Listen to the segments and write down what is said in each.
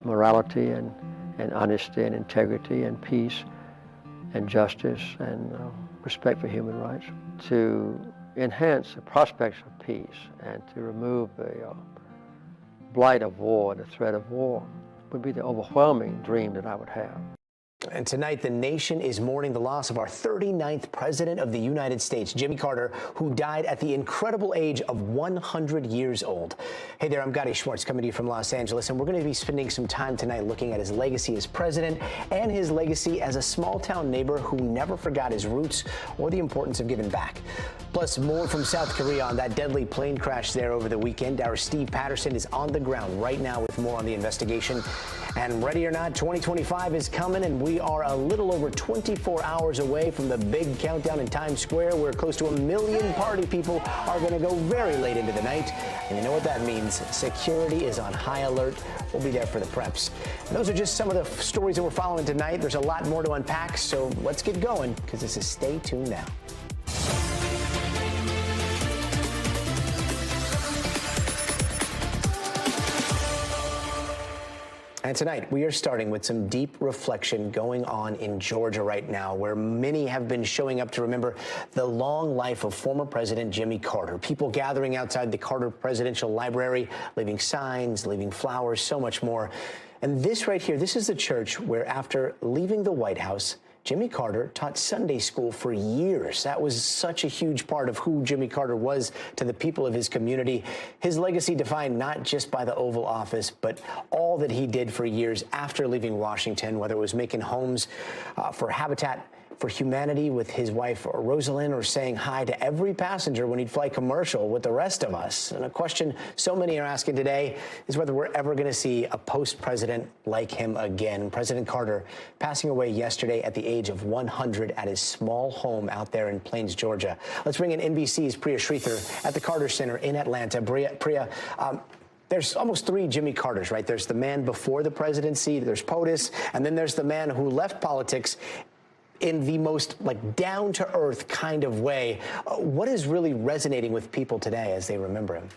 morality and honesty and integrity and peace and justice and respect for human rights, to enhance the prospects of peace and to remove the blight of war, the threat of war, would be the overwhelming dream that I would have. And tonight, the nation is mourning the loss of our 39th president of the United States, Jimmy Carter, who died at the incredible age of 100 years old. Hey there, I'm Gadi Schwartz coming to you from Los Angeles, and we're going to be spending some time tonight looking at his legacy as president and his legacy as a small-town neighbor who never forgot his roots or the importance of giving back. Plus, more from South Korea on that deadly plane crash there over the weekend. Our Steve Patterson is on the ground right now with more on the investigation. And ready or not, 2025 is coming, and we are a little over 24 hours away from the big countdown in Times Square, where close to 1 million party people are going to go very late into the night. And you know what that means. Security is on high alert. We'll be there for the preps. And those are just some of the stories that we're following tonight. There's a lot more to unpack, so let's get going, because this is Stay Tuned Now. And tonight, we are starting with some deep reflection going on in Georgia right now, where many have been showing up to remember the long life of former President Jimmy Carter. People gathering outside the Carter Presidential Library, leaving signs, leaving flowers, so much more. And this right here, this is the church where, after leaving the White House, Jimmy Carter taught Sunday school for years. That was such a huge part of who Jimmy Carter was to the people of his community. His legacy defined not just by the Oval Office, but all that he did for years after leaving Washington, whether it was making homes for Habitat for Humanity with his wife Rosalind, or saying hi to every passenger when he'd fly commercial with the rest of us. And a question so many are asking today is whether we're ever going to see a post-president like him again. President Carter passing away yesterday at the age of 100 at his small home out there in Plains, Georgia. Let's bring in NBC's Priya Sridhar at the Carter Center in Atlanta. Priya, there's almost 3 Jimmy Carters, right? There's the man before the presidency, there's POTUS, and then there's the man who left politics in the most down-to-earth kind of way. What is really resonating with people today as they remember him?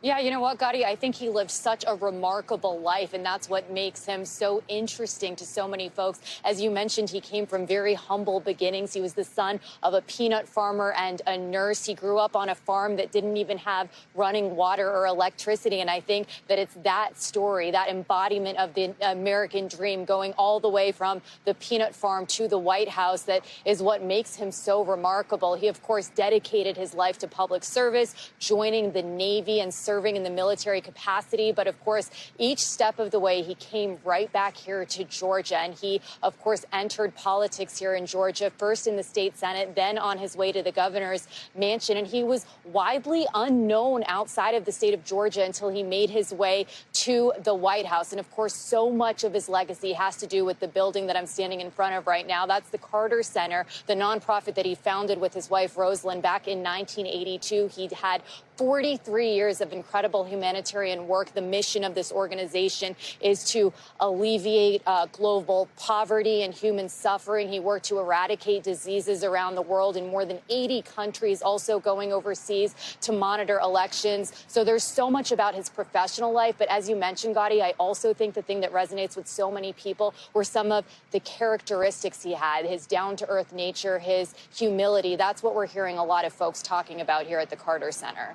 Yeah, you know what, Gadi? I think he lived such a remarkable life, and that's what makes him so interesting to so many folks. As you mentioned, he came from very humble beginnings. He was the son of a peanut farmer and a nurse. He grew up on a farm that didn't even have running water or electricity, and I think that it's that story, that embodiment of the American dream, going all the way from the peanut farm to the White House, that is what makes him so remarkable. He, of course, dedicated his life to public service, joining the Navy and serving in the military capacity. But of course, each step of the way, he came right back here to Georgia. And he, of course, entered politics here in Georgia, first in the state Senate, then on his way to the governor's mansion. And he was widely unknown outside of the state of Georgia until he made his way to the White House. And of course, so much of his legacy has to do with the building that I'm standing in front of right now. That's the Carter Center, the nonprofit that he founded with his wife, Rosalind, back in 1982. He had 43 years of incredible humanitarian work. The mission of this organization is to alleviate global poverty and human suffering. He worked to eradicate diseases around the world in more than 80 countries, also going overseas to monitor elections. So there's so much about his professional life. But as you mentioned, Gadi, I also think the thing that resonates with so many people were some of the characteristics he had, his down-to-earth nature, his humility. That's what we're hearing a lot of folks talking about here at the Carter Center.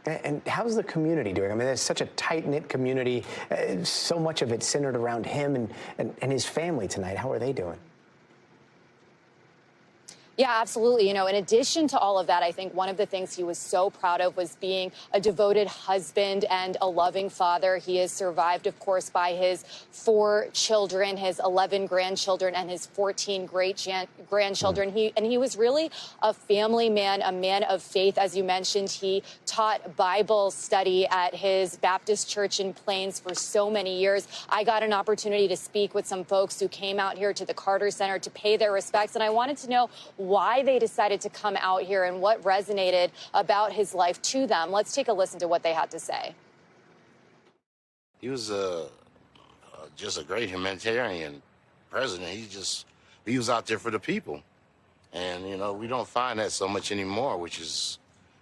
And how's the community doing? I mean, there's such a tight-knit community. So much of it centered around him and his family tonight. How are they doing? Yeah, absolutely. You know, in addition to all of that, I think one of the things he was so proud of was being a devoted husband and a loving father. He is survived, of course, by his 4 children, his 11 grandchildren, and his 14 great-grandchildren. He was really a family man, a man of faith. As you mentioned, he taught Bible study at his Baptist church in Plains for so many years. I got an opportunity to speak with some folks who came out here to the Carter Center to pay their respects, and I wanted to know why they decided to come out here and what resonated about his life to them. Let's take a listen to what they had to say. He was just a great humanitarian president. He was out there for the people. And, you know, we don't find that so much anymore, which is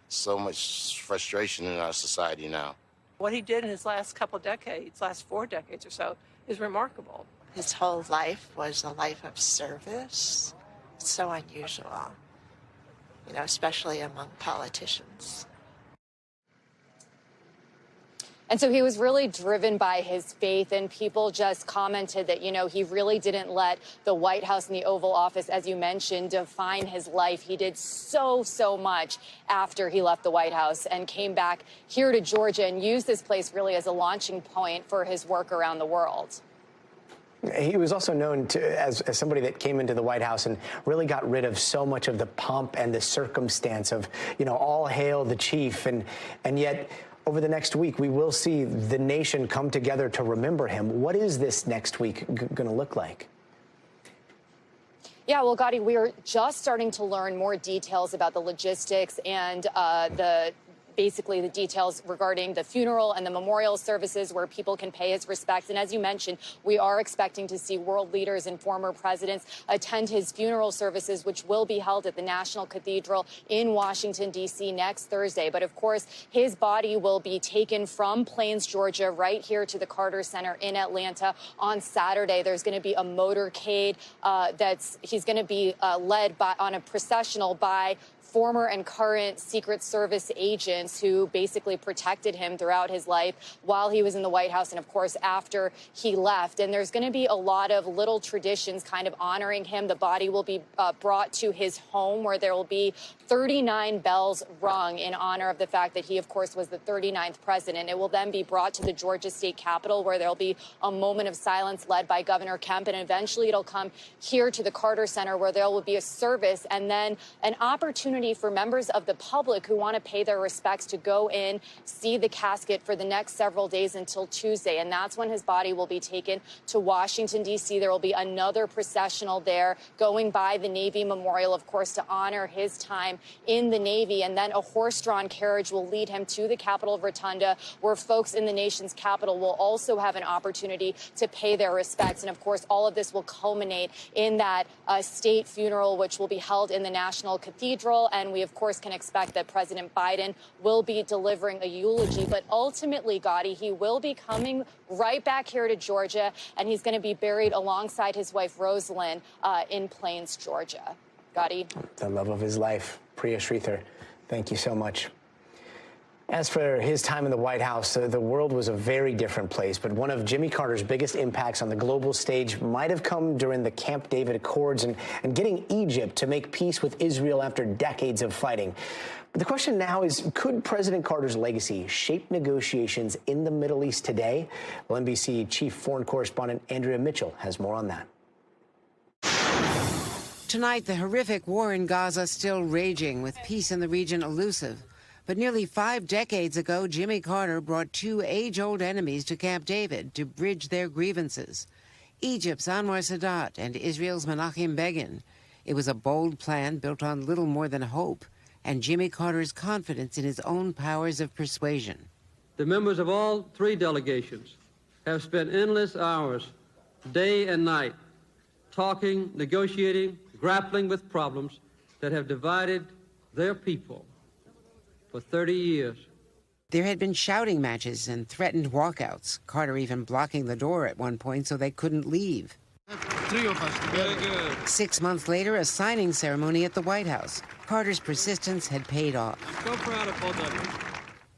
so much frustration in our society now. What he did in his last couple decades, last 4 decades or so, is remarkable. His whole life was a life of service. It's so unusual, you know, especially among politicians. And so he was really driven by his faith, and people just commented that, you know, he really didn't let the White House and the Oval Office, as you mentioned, define his life. He did so much after he left the White House and came back here to Georgia and used this place really as a launching point for his work around the world. He was also known as somebody that came into the White House and really got rid of so much of the pomp and the circumstance of, you know, all hail the chief. And yet, over the next week, we will see the nation come together to remember him. What is this next week going to look like? Yeah, well, Gadi, we are just starting to learn more details about the logistics and basically the details regarding the funeral and the memorial services where people can pay his respects. And as you mentioned, we are expecting to see world leaders and former presidents attend his funeral services, which will be held at the National Cathedral in Washington, D.C. next Thursday. But of course, his body will be taken from Plains, Georgia, right here to the Carter Center in Atlanta on Saturday. There's going to be a motorcade he's going to be led on a processional by former and current Secret Service agents who basically protected him throughout his life while he was in the White House and, of course, after he left. And there's going to be a lot of little traditions kind of honoring him. The body will be brought to his home, where there will be 39 bells rung in honor of the fact that he, of course, was the 39th president. It will then be brought to the Georgia State Capitol, where there'll be a moment of silence led by Governor Kemp. And eventually it'll come here to the Carter Center, where there will be a service and then an opportunity for members of the public who want to pay their respects to go in, see the casket for the next several days until Tuesday. And that's when his body will be taken to Washington, D.C. There will be another processional there going by the Navy Memorial, of course, to honor his time in the Navy. And then a horse-drawn carriage will lead him to the Capitol Rotunda, where folks in the nation's capital will also have an opportunity to pay their respects. And of course, all of this will culminate in that state funeral, which will be held in the National Cathedral. And we, of course, can expect that President Biden will be delivering a eulogy. But ultimately, Gadi, he will be coming right back here to Georgia, and he's going to be buried alongside his wife, Rosalind, in Plains, Georgia. Gadi? The love of his life, Priya Sridhar. Thank you so much. As for his time in the White House, the world was a very different place, but one of Jimmy Carter's biggest impacts on the global stage might have come during the Camp David Accords and getting Egypt to make peace with Israel after decades of fighting. But the question now is, could President Carter's legacy shape negotiations in the Middle East today? Well, NBC Chief Foreign Correspondent Andrea Mitchell has more on that. Tonight, the horrific war in Gaza still raging, with peace in the region elusive. But nearly 5 decades ago, Jimmy Carter brought 2 age-old enemies to Camp David to bridge their grievances: Egypt's Anwar Sadat and Israel's Menachem Begin. It was a bold plan built on little more than hope and Jimmy Carter's confidence in his own powers of persuasion. The members of all 3 delegations have spent endless hours, day and night, talking, negotiating, grappling with problems that have divided their people for 30 years. There had been shouting matches and threatened walkouts, Carter even blocking the door at one point so they couldn't leave. 3 of us together. Very good. 6 months later, a signing ceremony at the White House. Carter's persistence had paid off. I'm so proud of both of you.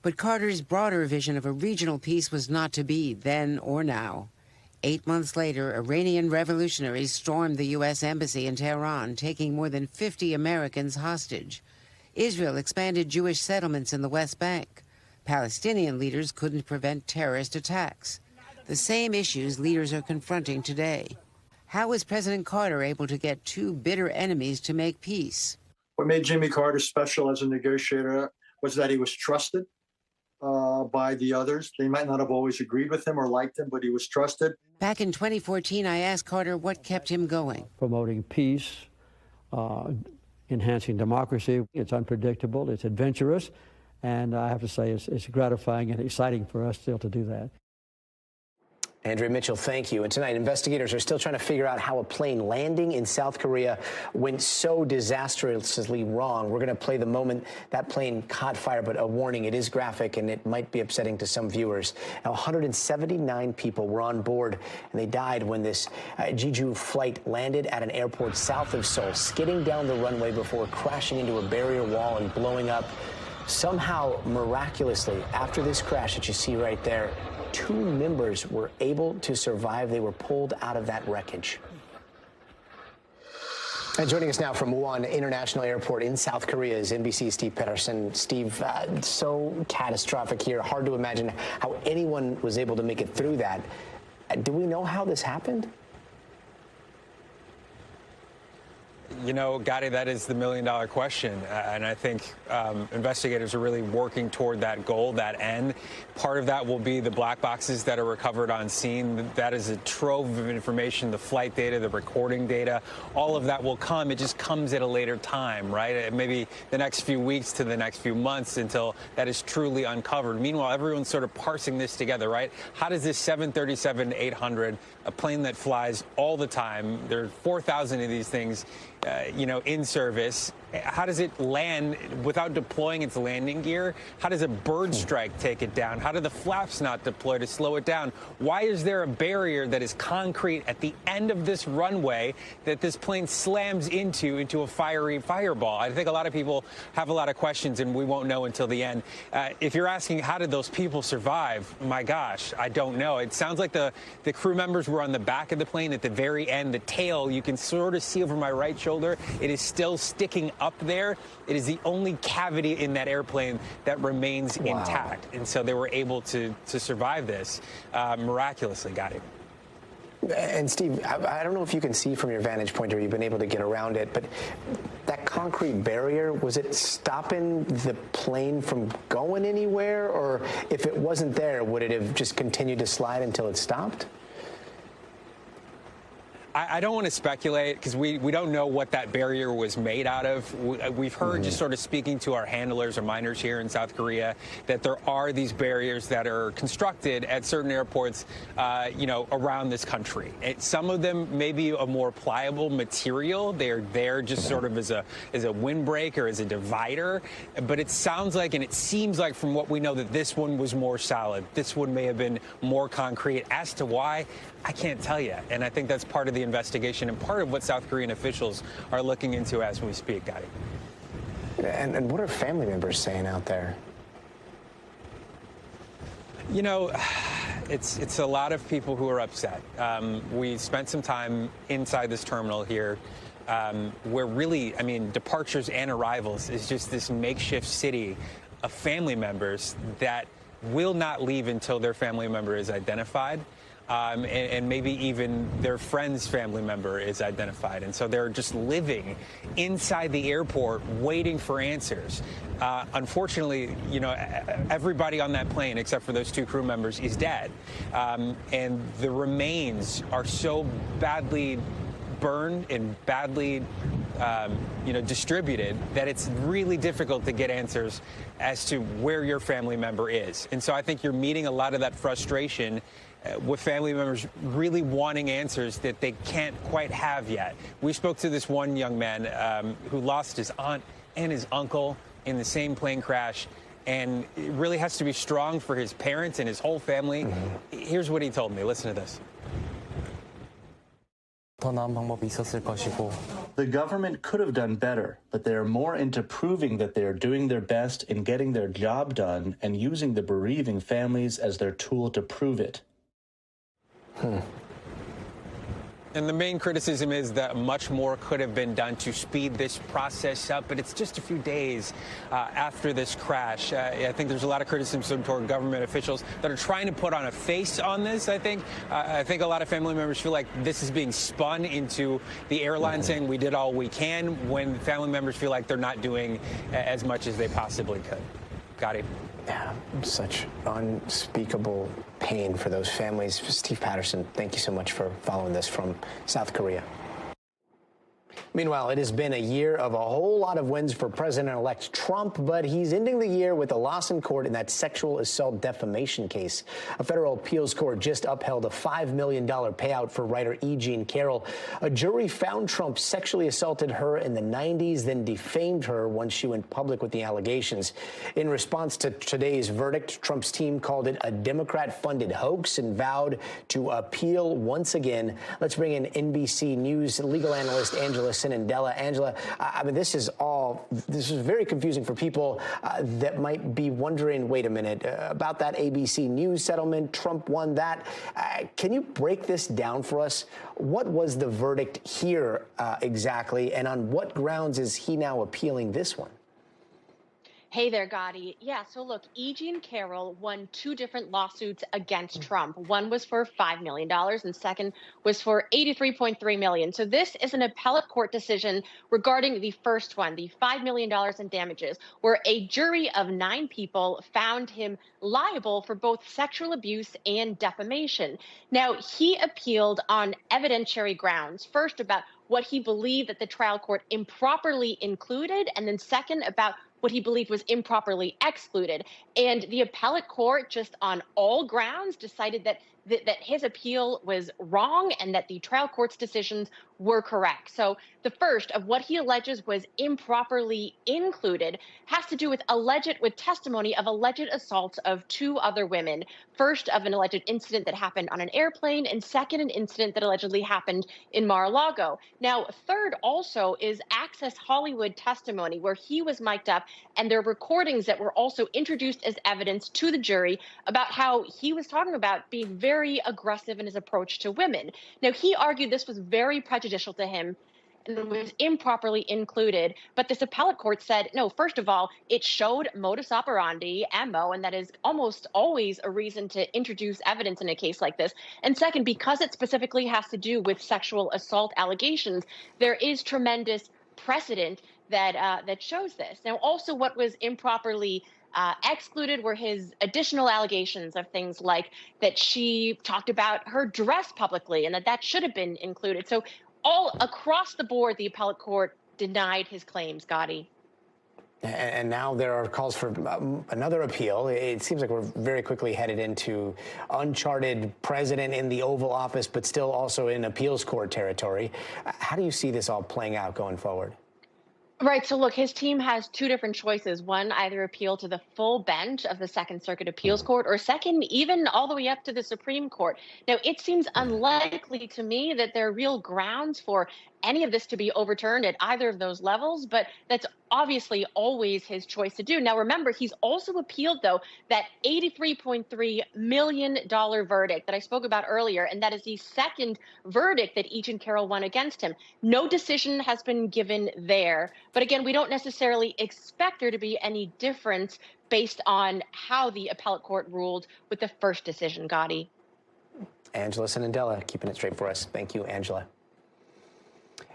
But Carter's broader vision of a regional peace was not to be, then or now. 8 months later, Iranian revolutionaries stormed the U.S. Embassy in Tehran, taking more than 50 Americans hostage. Israel expanded Jewish settlements in the West Bank. Palestinian leaders couldn't prevent terrorist attacks. The same issues leaders are confronting today. How was President Carter able to get 2 bitter enemies to make peace? What made Jimmy Carter special as a negotiator was that he was trusted by the others. They might not have always agreed with him or liked him, but he was trusted. Back in 2014, I asked Carter what kept him going. Promoting peace, enhancing democracy. It's unpredictable, it's adventurous, and I have to say it's gratifying and exciting for us still to do that. Andrea Mitchell, thank you. And tonight, investigators are still trying to figure out how a plane landing in South Korea went so disastrously wrong. We're going to play the moment that plane caught fire, but a warning, it is graphic and it might be upsetting to some viewers. Now, 179 people were on board and they died when this Jeju flight landed at an airport south of Seoul, skidding down the runway before crashing into a barrier wall and blowing up. Somehow, miraculously, after this crash that you see right there, 2 members were able to survive. They were pulled out of that wreckage. And joining us now from Muan International Airport in South Korea is NBC's Steve Pedersen. Steve, so catastrophic here. Hard to imagine how anyone was able to make it through that. Do we know how this happened? You know, Gadi, that is the million-dollar question, and I think investigators are really working toward that goal, that end. Part of that will be the black boxes that are recovered on scene. That is a trove of information, the flight data, the recording data, all of that will come. It just comes at a later time, right? Maybe the next few weeks to the next few months until that is truly uncovered. Meanwhile, everyone's sort of parsing this together, right? How does this 737-800, a plane that flies all the time, there are 4,000 of these things, you know, in service. How does it land without deploying its landing gear? How does a bird strike take it down? How do the flaps not deploy to slow it down? Why is there a barrier that is concrete at the end of this runway that this plane slams into a fiery fireball? I think a lot of people have a lot of questions, and we won't know until the end. If you're asking how did those people survive, my gosh, I don't know. It sounds like the crew members were on the back of the plane at the very end. The tail, you can sort of see over my right shoulder. It is still sticking up there. It is the only cavity in that airplane that remains intact. And so they were able to survive this miraculously, Gadi. And Steve, I don't know if you can see from your vantage point or you've been able to get around it, but that concrete barrier, was it stopping the plane from going anywhere? Or if it wasn't there, would it have just continued to slide until it stopped? I don't want to speculate because we don't know what that barrier was made out of. We've heard, just sort of speaking to our handlers or miners here in South Korea, that there are these barriers that are constructed at certain airports, you know, around this country. Some of them may be a more pliable material. They are there just sort of as a windbreak or as a divider. But it sounds like, and it seems like from what we know, that this one was more solid. This one may have been more concrete. As to why, I can't tell you. And I think that's part of the investigation and part of what South Korean officials are looking into as we speak, Gadi. And what are family members saying out there? You know, it's a lot of people who are upset. We spent some time inside this terminal here where really, I mean, departures and arrivals is just this makeshift city of family members that will not leave until their family member is identified. And maybe even their friend's family member is identified. And so they're just living inside the airport waiting for answers. Unfortunately, you know, everybody on that plane, except for those 2 crew members, is dead. And the remains are so badly burned and badly you know, distributed that it's really difficult to get answers as to where your family member is. And so I think you're meeting a lot of that frustration with family members really wanting answers that they can't quite have yet. We spoke to this one young man who lost his aunt and his uncle in the same plane crash, and it really has to be strong for his parents and his whole family. Here's what he told me. Listen to this. The government could have done better, but they are more into proving that they are doing their best in getting their job done and using the bereaving families as their tool to prove it. And the main criticism is that much more could have been done to speed this process up, but it's just a few days after this crash. I think there's a lot of criticism toward government officials that are trying to put on a face on this, I think. I think a lot of family members feel like this is being spun into the airline saying we did all we can, when family members feel like they're not doing as much as they possibly could. Gadi. Yeah, such unspeakable pain for those families. Steve Pedersen, thank you so much for following this from South Korea. Meanwhile, it has been a year of a whole lot of wins for President-elect Trump, but he's ending the year with a loss in court in that sexual assault defamation case. A federal appeals court just upheld a $5 million payout for writer E. Jean Carroll. A jury found Trump sexually assaulted her in the 90s, then defamed her once she went public with the allegations. In response to today's verdict, Trump's team called it a Democrat-funded hoax and vowed to appeal once again. Let's bring in NBC News legal analyst Angela Sinandela. Angela, I mean, this is very confusing for people that might be wondering, wait a minute, about that ABC News settlement. Trump won that. Can you break this down for us? What was the verdict here exactly, and on what grounds is he now appealing this one? Hey there, Gadi. Yeah, so look, E. Jean Carroll won two different lawsuits against Trump. One was for $5 million and second was for $83.3 million. So this is an appellate court decision regarding the first one, the $5 million in damages, where a jury of 9 people found him liable for both sexual abuse and defamation. Now, he appealed on evidentiary grounds. First, about what he believed that the trial court improperly included, and then second, about what he believed was improperly excluded. And the appellate court, just on all grounds, decided that his appeal was wrong and that the trial court's decisions were correct. So the first of what he alleges was improperly included has to do with testimony of alleged assaults of 2 other women. First, of an alleged incident that happened on an airplane, and second, an incident that allegedly happened in Mar-a-Lago. Now, third also is Access Hollywood testimony, where he was mic'd up, and there are recordings that were also introduced as evidence to the jury about how he was talking about being very aggressive in his approach to women. Now, he argued this was very prejudicial to him and was improperly included. But this appellate court said, no, first of all, it showed modus operandi, MO, and that is almost always a reason to introduce evidence in a case like this. And second, because it specifically has to do with sexual assault allegations, there is tremendous precedent that shows this. Now, also what was improperly excluded were his additional allegations of things like that she talked about her dress publicly and that should have been included. So all across the board, the appellate court denied his claims, Gadi. And now there are calls for another appeal. It seems like we're very quickly headed into uncharted president in the Oval Office, but still also in appeals court territory. How do you see this all playing out going forward? Right. So, look, his team has 2 different choices. One, either appeal to the full bench of the Second Circuit Appeals Court, or second, even all the way up to the Supreme Court. Now, it seems unlikely to me that there are real grounds for any of this to be overturned at either of those levels, but that's obviously always his choice to do. Now, remember, he's also appealed, though, that $83.3 million verdict that I spoke about earlier, and that is the second verdict that E. Jean Carroll won against him. No decision has been given there. But again, we don't necessarily expect there to be any difference based on how the appellate court ruled with the first decision, Gadi. Angela Sinandela, keeping it straight for us. Thank you, Angela.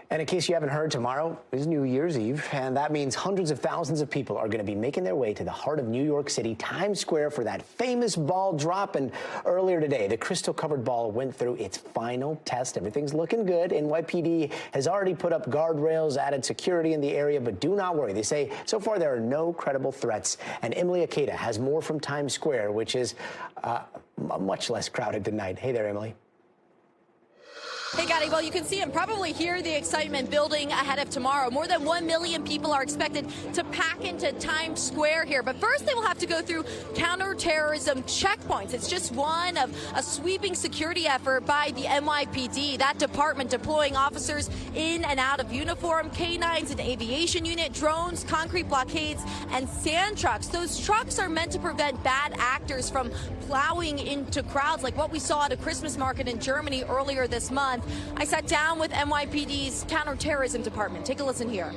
And in case you haven't heard, tomorrow is New Year's Eve, and that means hundreds of thousands of people are going to be making their way to the heart of New York City, Times Square, for that famous ball drop. And earlier today, the crystal-covered ball went through its final test. Everything's looking good. NYPD has already put up guardrails, added security in the area, but do not worry. They say so far there are no credible threats. And Emily Akeda has more from Times Square, which is much less crowded tonight. Hey there, Emily. Hey, Gadi, well, you can see and probably hear the excitement building ahead of tomorrow. More than 1 million people are expected to pack into Times Square here. But first, they will have to go through counterterrorism checkpoints. It's just one of a sweeping security effort by the NYPD, that department deploying officers in and out of uniform, canines, an aviation unit, drones, concrete blockades, and sand trucks. Those trucks are meant to prevent bad actors from plowing into crowds like what we saw at a Christmas market in Germany earlier this month. I sat down with NYPD's counterterrorism department. Take a listen here.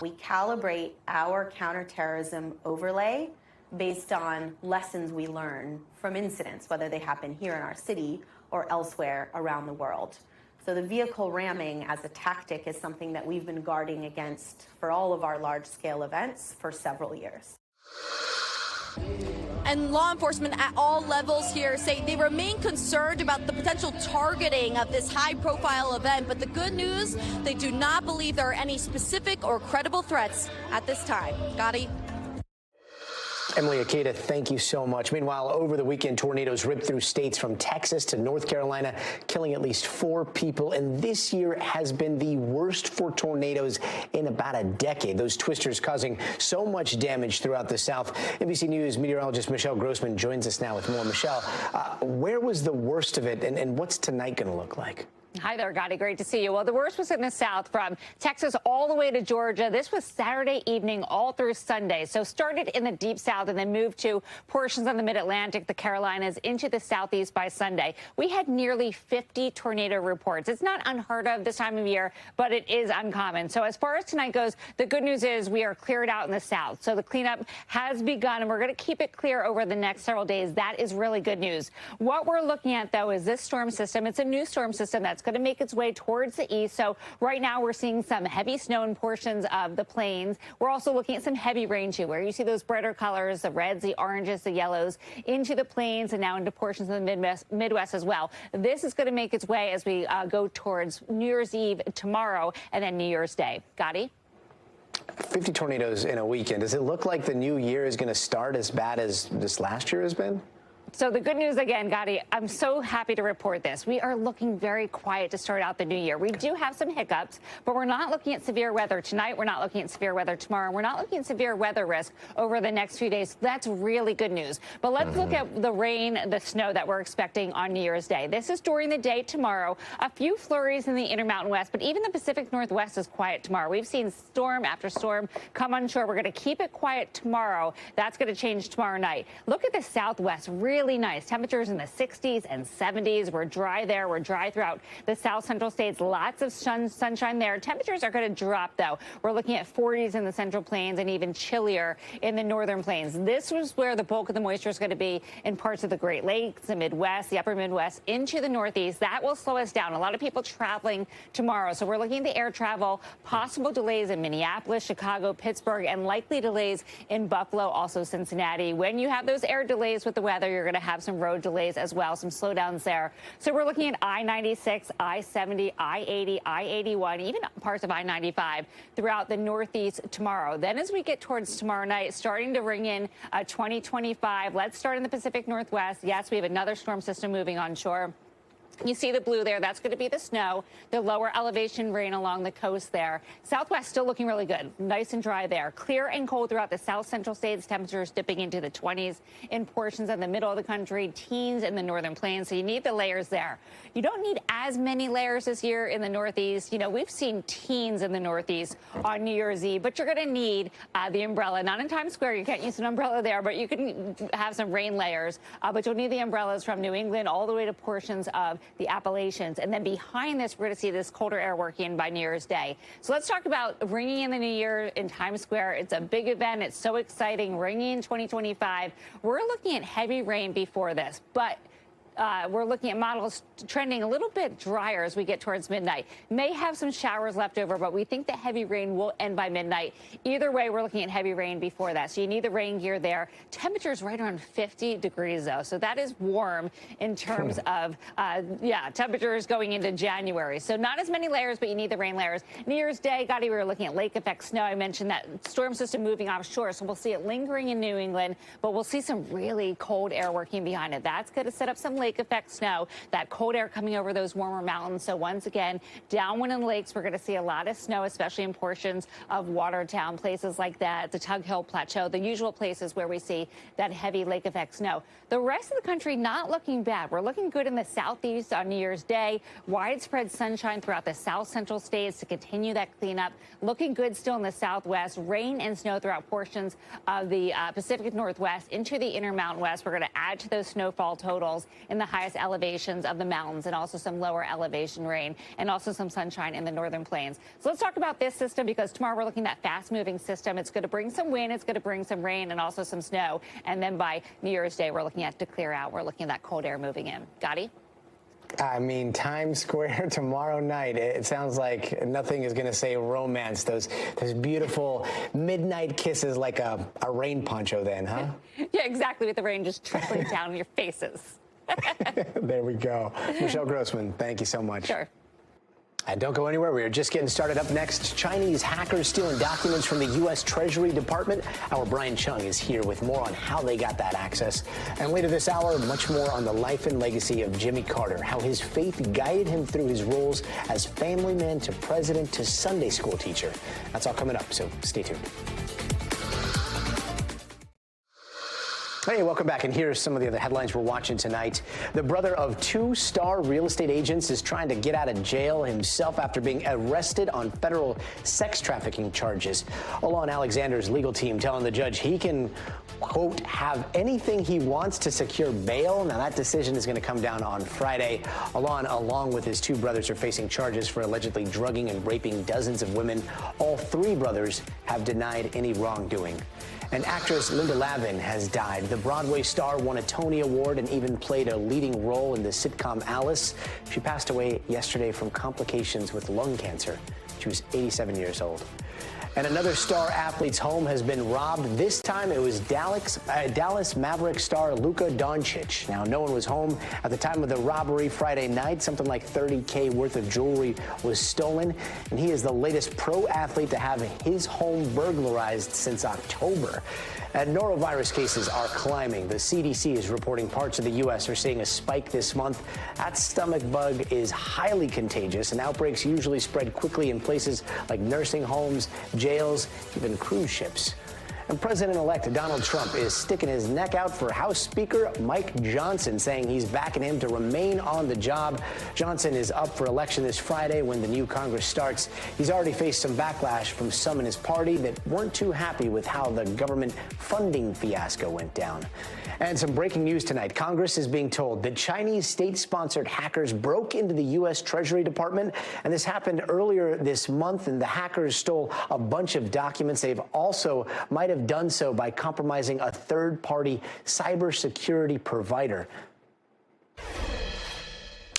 We calibrate our counterterrorism overlay based on lessons we learn from incidents, whether they happen here in our city or elsewhere around the world. So the vehicle ramming as a tactic is something that we've been guarding against for all of our large-scale events for several years. And law enforcement at all levels here say they remain concerned about the potential targeting of this high-profile event. But the good news, they do not believe there are any specific or credible threats at this time. Gadi? Emily Akita, thank you so much. Meanwhile, over the weekend, tornadoes ripped through states from Texas to North Carolina, killing at least 4 people. And this year has been the worst for tornadoes in about a decade. Those twisters causing so much damage throughout the South. NBC News meteorologist Michelle Grossman joins us now with more. Michelle, where was the worst of it, and what's tonight going to look like? Hi there, Gadi. Great to see you. Well, the worst was in the South, from Texas all the way to Georgia. This was Saturday evening all through Sunday. So started in the deep South and then moved to portions of the mid-Atlantic, the Carolinas, into the Southeast by Sunday. We had nearly 50 tornado reports. It's not unheard of this time of year, but it is uncommon. So as far as tonight goes, the good news is we are cleared out in the South. So the cleanup has begun, and we're going to keep it clear over the next several days. That is really good news. What we're looking at, though, is this storm system. It's a new storm system that's going to make its way towards the east. So right now we're seeing some heavy snow in portions of the plains. We're also looking at some heavy rain too, where you see those brighter colors, the reds, the oranges, the yellows, into the plains and now into portions of the Midwest as well. This is going to make its way as we go towards New Year's Eve tomorrow and then New Year's Day. Gadi? 50 tornadoes in a weekend. Does it look like the new year is going to start as bad as this last year has been? So the good news again, Gadi, I'm so happy to report this. We are looking very quiet to start out the new year. We do have some hiccups, but we're not looking at severe weather tonight. We're not looking at severe weather tomorrow. We're not looking at severe weather risk over the next few days. That's really good news. But let's look at the rain, the snow that we're expecting on New Year's Day. This is during the day tomorrow. A few flurries in the Intermountain West, but even the Pacific Northwest is quiet tomorrow. We've seen storm after storm come on shore. We're going to keep it quiet tomorrow. That's going to change tomorrow night. Look at the Southwest. Really nice. Temperatures in the 60s and 70s. We're dry there. We're dry throughout the South Central states. Lots of sunshine there. Temperatures are going to drop, though. We're looking at 40s in the Central Plains and even chillier in the Northern Plains. This was where the bulk of the moisture is going to be in parts of the Great Lakes, the Midwest, the upper Midwest, into the Northeast. That will slow us down. A lot of people traveling tomorrow. So we're looking at the air travel, possible delays in Minneapolis, Chicago, Pittsburgh, and likely delays in Buffalo, also Cincinnati. When you have those air delays with the weather, you're going to have some road delays as well, some slowdowns there. So we're looking at I-96, I-70, I-80, I-81, even parts of I-95 throughout the Northeast tomorrow. Then as we get towards tomorrow night, starting to ring in 2025, let's start in the Pacific Northwest. Yes, we have another storm system moving onshore. You see the blue there. That's going to be the snow, the lower elevation rain along the coast there. Southwest still looking really good. Nice and dry there. Clear and cold throughout the South Central states. Temperatures dipping into the 20s in portions of the middle of the country, teens in the Northern Plains. So you need the layers there. You don't need as many layers this year in the Northeast. You know, we've seen teens in the Northeast on New Year's Eve, but you're going to need the umbrella. Not in Times Square. You can't use an umbrella there, but you can have some rain layers. But you'll need the umbrellas from New England all the way to portions of the Appalachians. And then behind this, we're going to see this colder air working by New Year's Day. So let's talk about ringing in the new year in Times Square. It's a big event. It's so exciting. Ringing in 2025. We're looking at heavy rain before this, but we're looking at models trending a little bit drier as we get towards midnight. May have some showers left over, but we think the heavy rain will end by midnight. Either way, we're looking at heavy rain before that. So you need the rain gear there. Temperatures right around 50 degrees, though. So that is warm in terms of, temperatures going into January. So not as many layers, but you need the rain layers. New Year's Day, Gadi, we were looking at lake effect snow. I mentioned that storm system moving offshore. So we'll see it lingering in New England, but we'll see some really cold air working behind it. That's going to set up some lake effect snow, that cold air coming over those warmer mountains. So once again, downwind in the lakes, we're going to see a lot of snow, especially in portions of Watertown, places like that, the Tug Hill Plateau, the usual places where we see that heavy lake effect snow. The rest of the country not looking bad. We're looking good in the Southeast on New Year's Day. Widespread sunshine throughout the South Central states to continue that cleanup. Looking good still in the Southwest. Rain and snow throughout portions of the Pacific Northwest into the Intermountain West. We're going to add to those snowfall totals in the highest elevations of the mountains, and also some lower elevation rain, and also some sunshine in the Northern Plains. So let's talk about this system, because tomorrow we're looking at that fast-moving system. It's going to bring some wind, it's going to bring some rain, and also some snow. And then by New Year's Day, we're looking at to clear out. We're looking at that cold air moving in. Gadi? I mean, Times Square tomorrow night. It sounds like nothing is going to say romance. Those beautiful midnight kisses like a rain poncho then, huh? Yeah, exactly, with the rain just trickling down on your faces. There we go. Michelle Grossman, thank you so much. Sure. And don't go anywhere. We are just getting started. Up next, Chinese hackers stealing documents from the U.S. Treasury Department. Our Brian Chung is here with more on how they got that access. And later this hour, much more on the life and legacy of Jimmy Carter, how his faith guided him through his roles as family man to president to Sunday school teacher. That's all coming up, so stay tuned. Hey, welcome back, and here's some of the other headlines we're watching tonight. The brother of two-star real estate agents is trying to get out of jail himself after being arrested on federal sex trafficking charges. Alon Alexander's legal team telling the judge he can, quote, have anything he wants to secure bail. Now, that decision is going to come down on Friday. Alon, along with his two brothers, are facing charges for allegedly drugging and raping dozens of women. All three brothers have denied any wrongdoing. And actress Linda Lavin has died. The Broadway star won a Tony Award and even played a leading role in the sitcom Alice. She passed away yesterday from complications with lung cancer. She was 87 years old. And another star athlete's home has been robbed. This time it was Dallas Maverick star Luka Doncic. Now, no one was home at the time of the robbery Friday night. Something like $30K worth of jewelry was stolen. And he is the latest pro athlete to have his home burglarized since October. And norovirus cases are climbing. The CDC is reporting parts of the U.S. are seeing a spike this month. That stomach bug is highly contagious, and outbreaks usually spread quickly in places like nursing homes, jails, even cruise ships. And President-elect Donald Trump is sticking his neck out for House Speaker Mike Johnson, saying he's backing him to remain on the job. Johnson is up for election this Friday when the new Congress starts. He's already faced some backlash from some in his party that weren't too happy with how the government funding fiasco went down. And some breaking news tonight. Congress is being told that Chinese state-sponsored hackers broke into the U.S. Treasury Department, and this happened earlier this month, and the hackers stole a bunch of documents. They've also might have done so by compromising a third-party cybersecurity provider.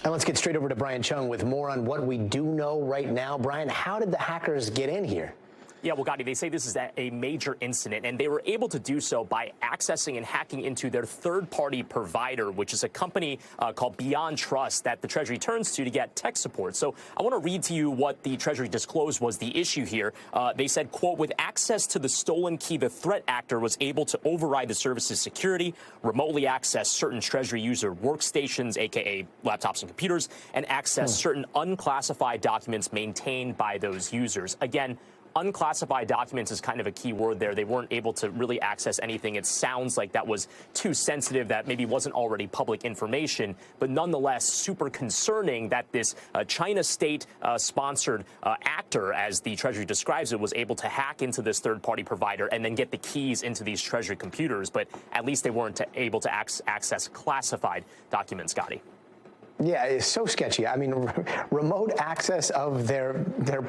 And let's get straight over to Brian Chung with more on what we do know right now. Brian, how did the hackers get in here? Yeah, well, Gadi, they say this is a major incident, and they were able to do so by accessing and hacking into their third-party provider, which is a company called Beyond Trust that the Treasury turns to get tech support. So I want to read to you what the Treasury disclosed was the issue here. They said, quote, with access to the stolen key, the threat actor was able to override the service's security, remotely access certain Treasury user workstations, a.k.a. laptops and computers, and access certain unclassified documents maintained by those users. Again, unclassified documents is kind of a key word there. They weren't able to really access anything. It sounds like that was too sensitive, that maybe wasn't already public information, but nonetheless super concerning that this China state-sponsored actor, as the Treasury describes it, was able to hack into this third-party provider and then get the keys into these Treasury computers, but at least they weren't able to access classified documents, Gadi. Yeah, it's so sketchy. I mean, remote access of their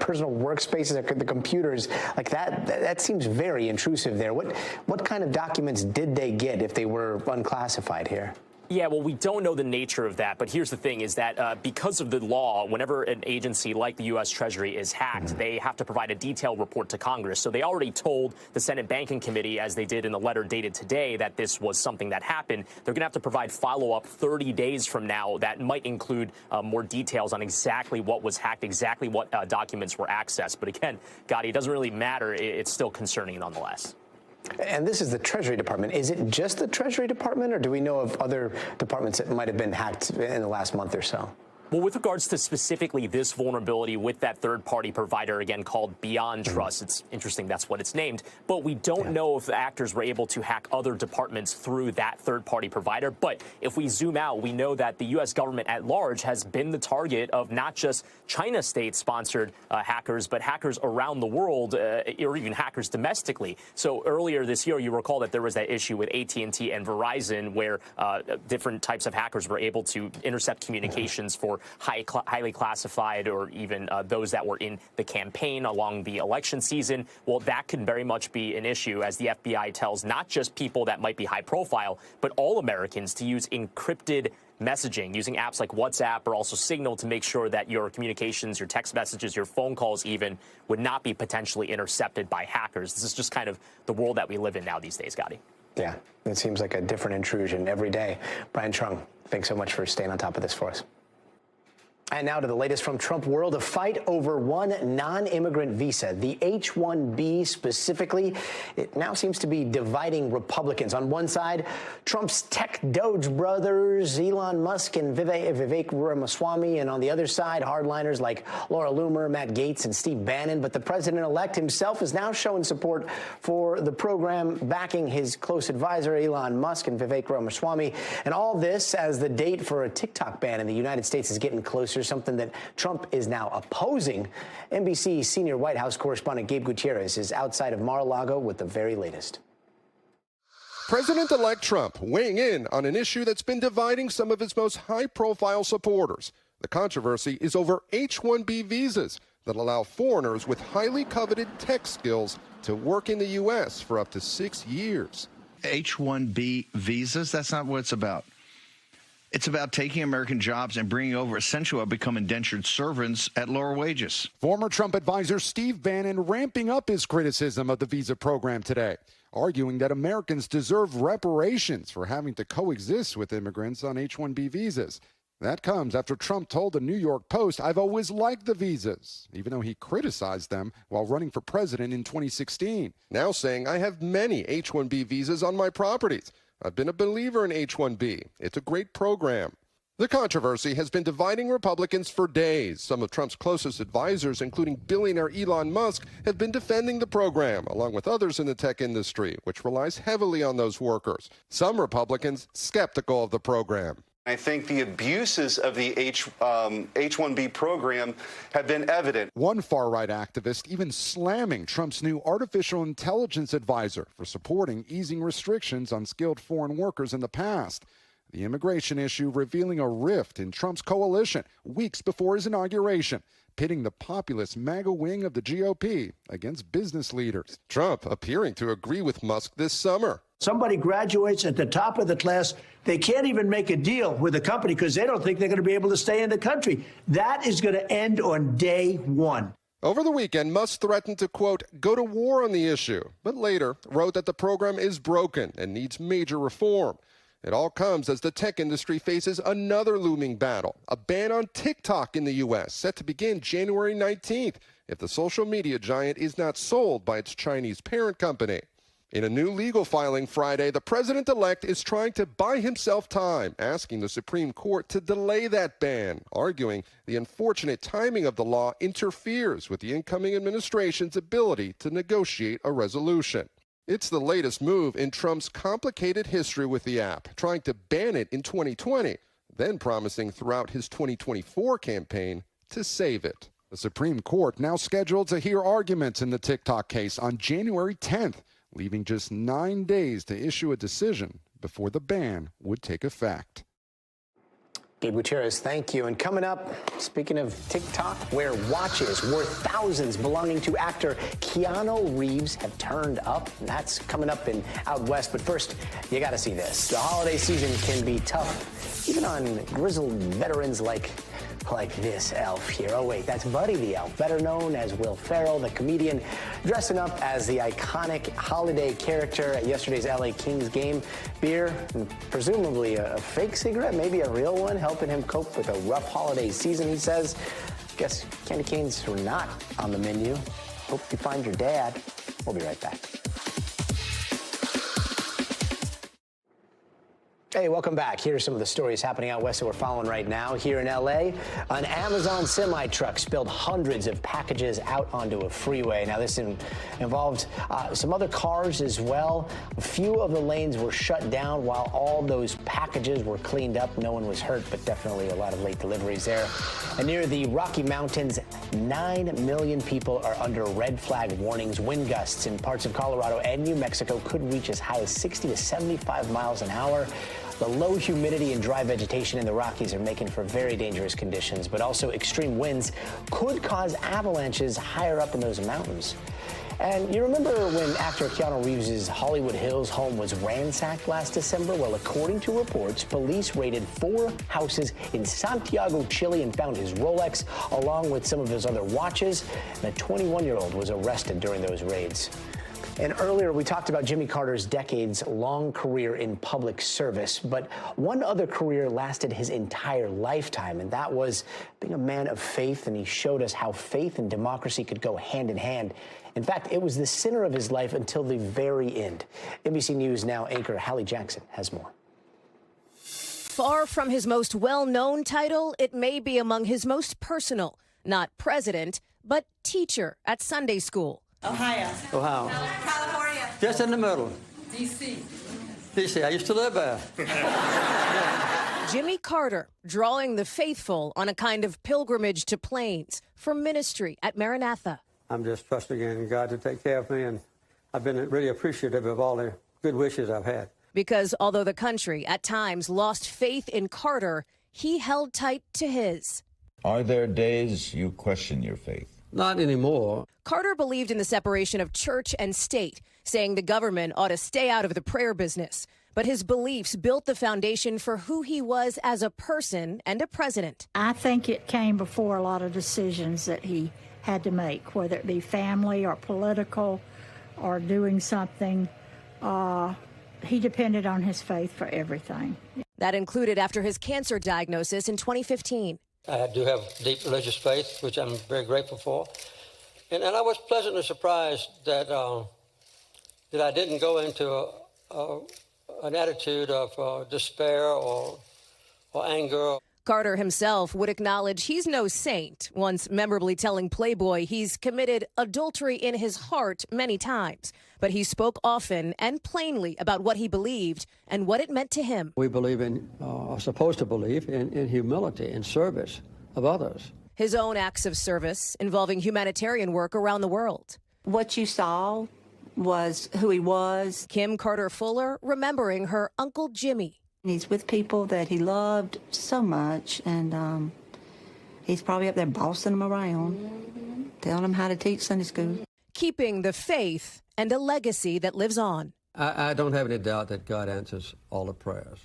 personal workspaces, the computers, like that seems very intrusive there. What kind of documents did they get if they were unclassified here? Yeah, well, we don't know the nature of that. But here's the thing is that because of the law, whenever an agency like the U.S. Treasury is hacked, they have to provide a detailed report to Congress. So they already told the Senate Banking Committee, as they did in the letter dated today, that this was something that happened. They're going to have to provide follow-up 30 days from now that might include more details on exactly what was hacked, exactly what documents were accessed. But again, Gadi, it doesn't really matter. It's still concerning nonetheless. And this is the Treasury Department. Is it just the Treasury Department, or do we know of other departments that might have been hacked in the last month or so? Well, with regards to specifically this vulnerability with that third-party provider, again, called Beyond Trust, it's interesting that's what it's named, but we don't know if the actors were able to hack other departments through that third-party provider. But if we zoom out, we know that the U.S. government at large has been the target of not just China state-sponsored hackers, but hackers around the world, or even hackers domestically. So earlier this year, you recall that there was that issue with AT&T and Verizon where different types of hackers were able to intercept communications for were highly classified, or even those that were in the campaign along the election season. Well, that could very much be an issue, as the FBI tells not just people that might be high profile, but all Americans to use encrypted messaging using apps like WhatsApp or also Signal to make sure that your communications, your text messages, your phone calls even would not be potentially intercepted by hackers. This is just kind of the world that we live in now these days, Gadi. Yeah, it seems like a different intrusion every day. Brian Trung, thanks so much for staying on top of this for us. And now to the latest from Trump world, a fight over one non-immigrant visa, the H-1B specifically. It now seems to be dividing Republicans. On one side, Trump's tech doge brothers, Elon Musk and Vivek Ramaswamy, and on the other side, hardliners like Laura Loomer, Matt Gaetz, and Steve Bannon. But the president-elect himself is now showing support for the program, backing his close advisor, Elon Musk and Vivek Ramaswamy. And all this as the date for a TikTok ban in the United States is getting closer. Something that Trump is now opposing. NBC senior White House correspondent Gabe Gutierrez is outside of Mar-a-Lago with the very latest. President-elect Trump weighing in on an issue that's been dividing some of his most high-profile supporters. The controversy is over H-1B visas that allow foreigners with highly coveted tech skills to work in the U.S. for up to 6 years. H-1B visas, that's not what it's about. It's about taking American jobs and bringing over essentially what become indentured servants at lower wages. Former Trump advisor Steve Bannon ramping up his criticism of the visa program today, arguing that Americans deserve reparations for having to coexist with immigrants on H-1B visas. That comes after Trump told the New York Post, "I've always liked the visas," even though he criticized them while running for president in 2016. Now saying, "I have many H-1B visas on my properties. I've been a believer in H-1B. It's a great program." The controversy has been dividing Republicans for days. Some of Trump's closest advisors, including billionaire Elon Musk, have been defending the program, along with others in the tech industry, which relies heavily on those workers. Some Republicans skeptical of the program. I think the abuses of the H-1B program have been evident. One far-right activist even slamming Trump's new artificial intelligence advisor for supporting easing restrictions on skilled foreign workers in the past. The immigration issue revealing a rift in Trump's coalition weeks before his inauguration, pitting the populist MAGA wing of the GOP against business leaders. Trump appearing to agree with Musk this summer. Somebody graduates at the top of the class, they can't even make a deal with a company because they don't think they're going to be able to stay in the country. That is going to end on day one. Over the weekend, Musk threatened to, quote, go to war on the issue, but later wrote that the program is broken and needs major reform. It all comes as the tech industry faces another looming battle, a ban on TikTok in the U.S. set to begin January 19th if the social media giant is not sold by its Chinese parent company. In a new legal filing Friday, the president-elect is trying to buy himself time, asking the Supreme Court to delay that ban, arguing the unfortunate timing of the law interferes with the incoming administration's ability to negotiate a resolution. It's the latest move in Trump's complicated history with the app, trying to ban it in 2020, then promising throughout his 2024 campaign to save it. The Supreme Court now scheduled to hear arguments in the TikTok case on January 10th. Leaving just 9 days to issue a decision before the ban would take effect. Gabe Gutierrez, thank you. And coming up, speaking of TikTok, where watches worth thousands belonging to actor Keanu Reeves have turned up. And that's coming up in out west. But first, you got to see this. The holiday season can be tough, even on grizzled veterans like this elf here. Oh, wait, that's Buddy the Elf, better known as Will Ferrell, the comedian, dressing up as the iconic holiday character at yesterday's LA Kings game. Beer, and presumably a fake cigarette, maybe a real one, helping him cope with a rough holiday season, he says. Guess candy canes were not on the menu. Hope you find your dad. We'll be right back. Hey, welcome back. Here are some of the stories happening out west that we're following right now. Here in L.A., an Amazon semi-truck spilled hundreds of packages out onto a freeway. Now, this involved some other cars as well. A few of the lanes were shut down while all those packages were cleaned up. No one was hurt, but definitely a lot of late deliveries there. And near the Rocky Mountains, 9 million people are under red flag warnings. Wind gusts in parts of Colorado and New Mexico could reach as high as 60 to 75 miles an hour. The low humidity and dry vegetation in the Rockies are making for very dangerous conditions, but also extreme winds could cause avalanches higher up in those mountains. And you remember when actor Keanu Reeves' Hollywood Hills home was ransacked last December? Well, according to reports, police raided 4 houses in Santiago, Chile, and found his Rolex, along with some of his other watches. And a 21-year-old was arrested during those raids. And earlier, we talked about Jimmy Carter's decades-long career in public service, but one other career lasted his entire lifetime, and that was being a man of faith, and he showed us how faith and democracy could go hand in hand. In fact, it was the center of his life until the very end. NBC News Now anchor Hallie Jackson has more. Far from his most well-known title, it may be among his most personal. Not president, but teacher at Sunday school. Ohio. California. Just in the middle. D.C. D.C. I used to live there. Jimmy Carter drawing the faithful on a kind of pilgrimage to Plains for ministry at Maranatha. I'm just trusting in God to take care of me, and I've been really appreciative of all the good wishes I've had. Because although the country at times lost faith in Carter, he held tight to his. Are there days you question your faith? Not anymore. Carter believed in the separation of church and state, saying the government ought to stay out of the prayer business. But his beliefs built the foundation for who he was as a person and a president. I think it came before a lot of decisions that he had to make, whether it be family or political or doing something. He depended on his faith for everything. That included after his cancer diagnosis in 2015. I do have deep religious faith, which I'm very grateful for. And I was pleasantly surprised that that I didn't go into an attitude of despair or anger. Carter himself would acknowledge he's no saint, once memorably telling Playboy he's committed adultery in his heart many times. But he spoke often and plainly about what he believed and what it meant to him. We believe in, are supposed to believe in humility and service of others. His own acts of service involving humanitarian work around the world. What you saw was who he was. Kim Carter Fuller remembering her Uncle Jimmy. He's with people that he loved so much, and he's probably up there bossing them around, telling them how to teach Sunday school. Keeping the faith and a legacy that lives on. I don't have any doubt that God answers all the prayers.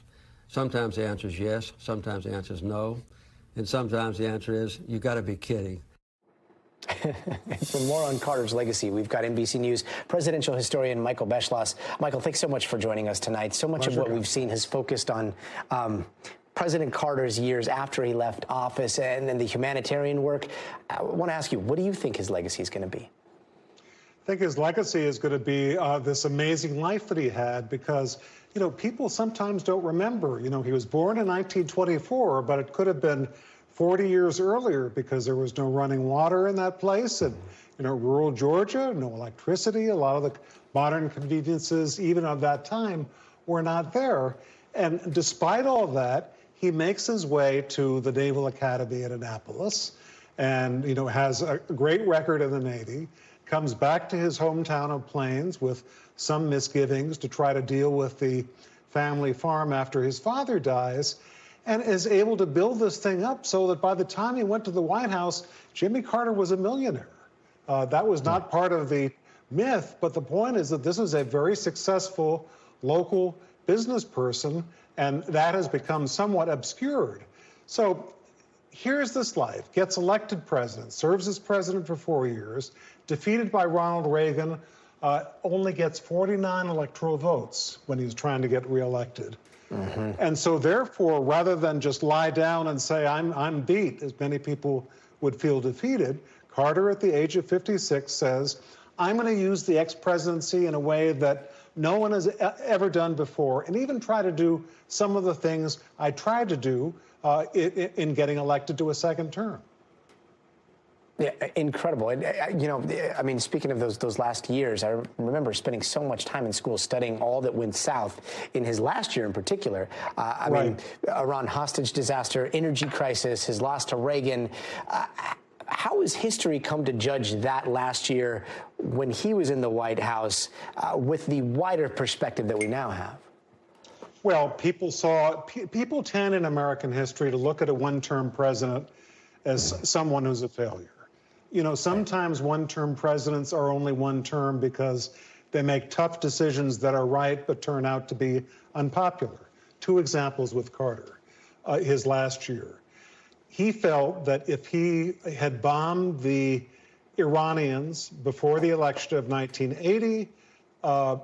Sometimes the answer is yes, sometimes the answer is no, and sometimes the answer is, you got to be kidding. For more on Carter's legacy, we've got NBC News presidential historian Michael Beschloss. Michael, thanks so much for joining us tonight. So much of what we've seen has focused on President Carter's years after he left office and then the humanitarian work. I want to ask you, what do you think his legacy is going to be? I think his legacy is going to be this amazing life that he had because, you know, people sometimes don't remember. You know, he was born in 1924, but it could have been 40 years earlier because there was no running water in that place. And, you know, rural Georgia, no electricity. A lot of the modern conveniences, even of that time, were not there. And despite all that, he makes his way to the Naval Academy at Annapolis and, you know, has a great record in the Navy, comes back to his hometown of Plains with some misgivings to try to deal with the family farm after his father dies, and is able to build this thing up so that by the time he went to the White House, Jimmy Carter was a millionaire. That was not part of the myth, but the point is that this is a very successful local business person, and that has become somewhat obscured. So here's this life, gets elected president, serves as president for 4 years, defeated by Ronald Reagan, only gets 49 electoral votes when he's trying to get reelected. And so therefore, rather than just lie down and say, I'm beat, as many people would feel defeated, Carter at the age of 56 says, I'm going to use the ex-presidency in a way that no one has ever done before, and even try to do some of the things I tried to do in getting elected to a second term. Yeah, incredible. And, you know, I mean, speaking of those last years, I remember spending so much time in school studying all that went south in his last year in particular. I mean, around hostage disaster, energy crisis, his loss to Reagan. How has history come to judge that last year when he was in the White House with the wider perspective that we now have? Well, people tend in American history to look at a one-term president as someone who's a failure. You know, sometimes one-term presidents are only one term because they make tough decisions that are right but turn out to be unpopular. Two examples with Carter, his last year. He felt that if he had bombed the Iranians before the election of 1980,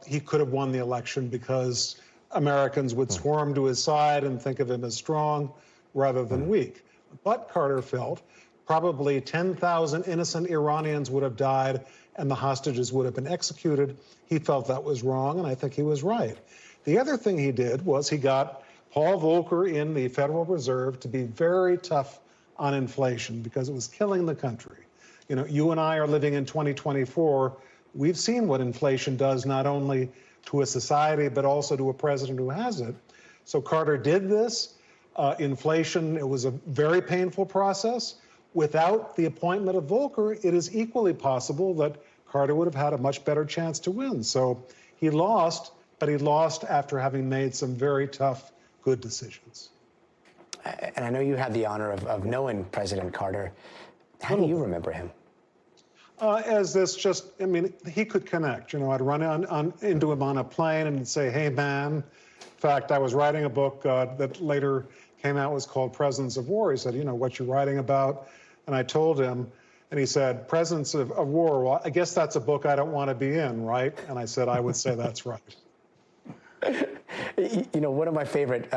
he could have won the election because Americans would swarm to his side and think of him as strong rather than weak. But Carter felt probably 10,000 innocent Iranians would have died and the hostages would have been executed. He felt that was wrong, and I think he was right. The other thing he did was he got Paul Volcker in the Federal Reserve to be very tough on inflation because it was killing the country. You know, you and I are living in 2024. We've seen what inflation does not only to a society, but also to a president who has it. So Carter did this. Inflation, it was a very painful process. Without the appointment of Volcker, it is equally possible that Carter would have had a much better chance to win. So he lost, but he lost after having made some very tough, good decisions. And I know you had the honor of knowing President Carter. How do you remember him? As this just, I mean, he could connect. You know, I'd run into him on a plane and say, hey, man. In fact, I was writing a book that later came out, was called Presidents of War. He said, you know, what you're writing about? And I told him, and he said, Presidents of War, well, I guess that's a book I don't want to be in, right? And I said, I would say that's right. You know, one of my favorite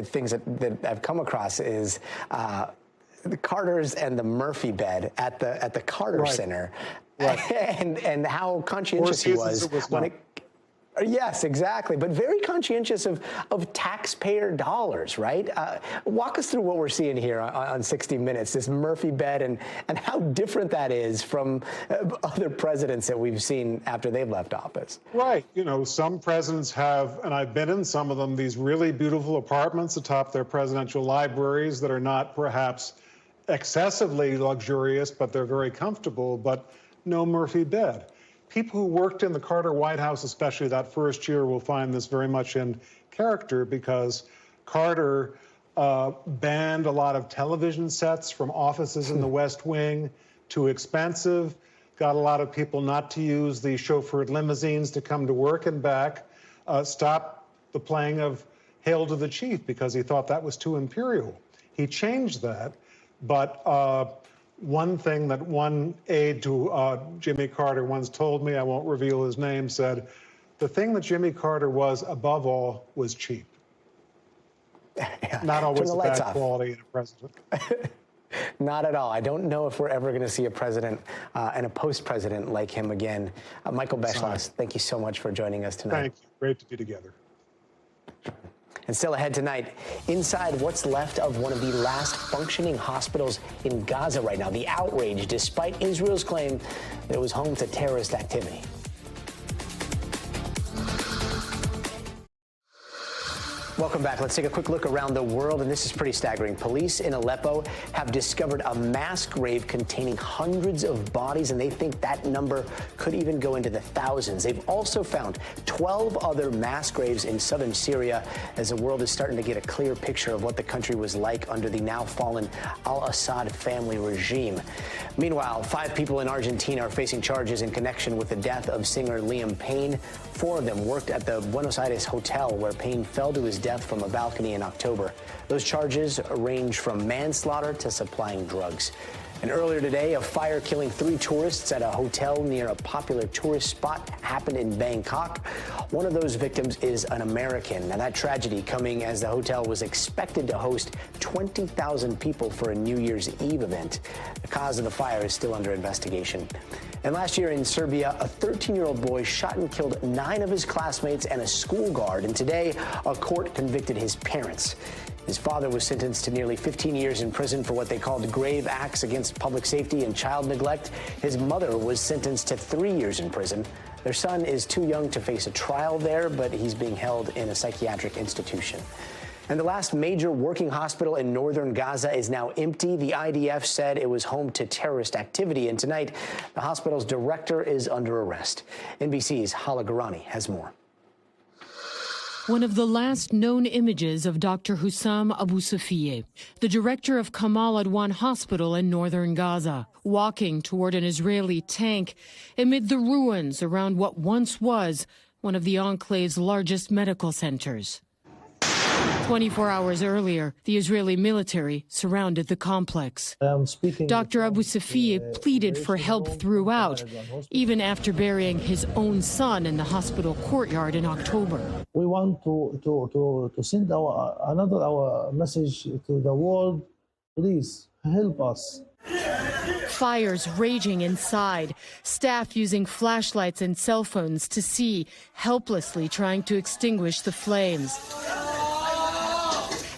things that I've come across is the Carters and the Murphy bed at the Carter Center, and how conscientious he was when it. Yes, exactly. But very conscientious of taxpayer dollars, right? Walk us through what we're seeing here on 60 Minutes, this Murphy bed, and how different that is from other presidents that we've seen after they've left office. Right. You know, some presidents have, and I've been in some of them, these really beautiful apartments atop their presidential libraries that are not perhaps excessively luxurious, but they're very comfortable, but no Murphy bed. People who worked in the Carter White House, especially that first year, will find this very much in character because Carter banned a lot of television sets from offices in the West Wing, too expensive, got a lot of people not to use the chauffeured limousines to come to work and back, stopped the playing of Hail to the Chief because he thought that was too imperial. He changed that, but one thing that one aide to Jimmy Carter once told me, I won't reveal his name, said, the thing that Jimmy Carter was above all was cheap. Not always a bad quality in a president. Not at all. I don't know if we're ever going to see a president and a post-president like him again. Michael Beschloss, thank you so much for joining us tonight. Thank you. Great to be together. And still ahead tonight, inside what's left of one of the last functioning hospitals in Gaza right now. The outrage, despite Israel's claim that it was home to terrorist activity. Welcome back. Let's take a quick look around the world, and this is pretty staggering. Police in Aleppo have discovered a mass grave containing hundreds of bodies, and they think that number could even go into the thousands. They've also found 12 other mass graves in southern Syria as the world is starting to get a clear picture of what the country was like under the now fallen al-Assad family regime. Meanwhile, 5 people in Argentina are facing charges in connection with the death of singer Liam Payne. 4 of them worked at the Buenos Aires hotel where Payne fell to his death from a balcony in October. Those charges range from manslaughter to supplying drugs. And earlier today, a fire killing 3 tourists at a hotel near a popular tourist spot happened in Bangkok. One of those victims is an American. Now, that tragedy coming as the hotel was expected to host 20,000 people for a New Year's Eve event. The cause of the fire is still under investigation. And last year in Serbia, a 13-year-old boy shot and killed 9 of his classmates and a school guard. And today, a court convicted his parents. His father was sentenced to nearly 15 years in prison for what they called grave acts against public safety and child neglect. His mother was sentenced to 3 years in prison. Their son is too young to face a trial there, but he's being held in a psychiatric institution. And the last major working hospital in northern Gaza is now empty. The IDF said it was home to terrorist activity. And tonight, the hospital's director is under arrest. NBC's Hala Garani has more. One of the last known images of Dr. Hussam Abu Safieh, the director of Kamal Adwan Hospital in northern Gaza, walking toward an Israeli tank amid the ruins around what once was one of the enclave's largest medical centers. 24 hours earlier, the Israeli military surrounded the complex. Dr. Abu Safieh pleaded for help throughout, even after burying his own son in the hospital courtyard in October. We want to send our message to the world. Please help us. Fires raging inside, staff using flashlights and cell phones to see, helplessly trying to extinguish the flames.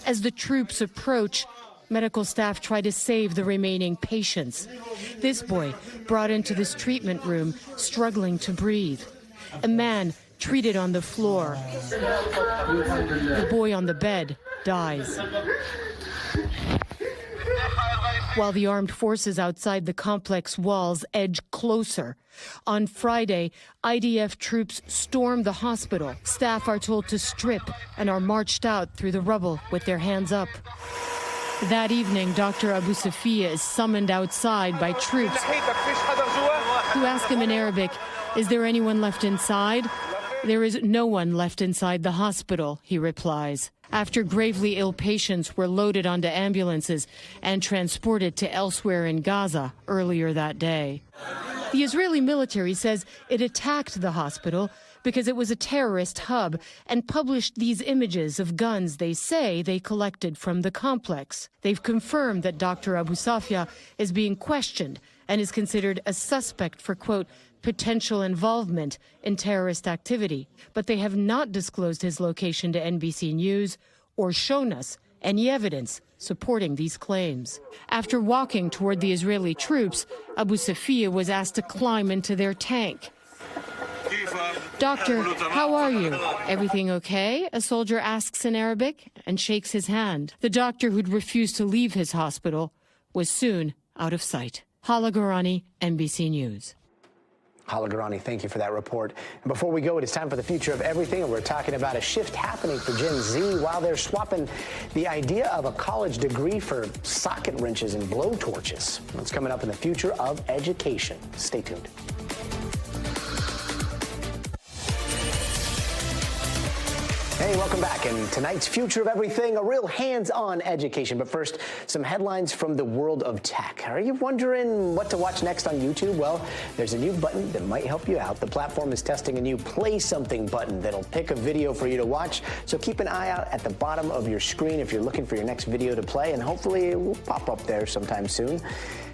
As the troops approach, medical staff try to save the remaining patients. This boy brought into this treatment room, struggling to breathe. A man treated on the floor. The boy on the bed dies. While the armed forces outside the complex walls edge closer. On Friday, IDF troops stormed the hospital. Staff are told to strip and are marched out through the rubble with their hands up. That evening, Dr. Abu Safieh is summoned outside by troops who ask him in Arabic, "Is there anyone left inside?" "There is no one left inside the hospital," he replies. After gravely ill patients were loaded onto ambulances and transported to elsewhere in Gaza earlier that day. The Israeli military says it attacked the hospital because it was a terrorist hub and published these images of guns they say they collected from the complex. They've confirmed that Dr. Abu Safieh is being questioned and is considered a suspect for, quote, potential involvement in terrorist activity. But they have not disclosed his location to NBC News or shown us any evidence supporting these claims. After walking toward the Israeli troops, Abu Safieh was asked to climb into their tank. "Doctor, how are you? Everything okay?" a soldier asks in Arabic and shakes his hand. The doctor who'd refused to leave his hospital was soon out of sight. Hala Garani, NBC News. Hala Garani, thank you for that report. And before we go, it is time for the future of everything, and we're talking about a shift happening for Gen Z while they're swapping the idea of a college degree for socket wrenches and blowtorches. What's coming up in the future of education? Stay tuned. Hey, welcome back. And tonight's Future of Everything, a real hands-on education. But first, some headlines from the world of tech. Are you wondering what to watch next on YouTube? Well, there's a new button that might help you out. The platform is testing a new Play Something button that'll pick a video for you to watch. So keep an eye out at the bottom of your screen if you're looking for your next video to play, and hopefully it will pop up there sometime soon.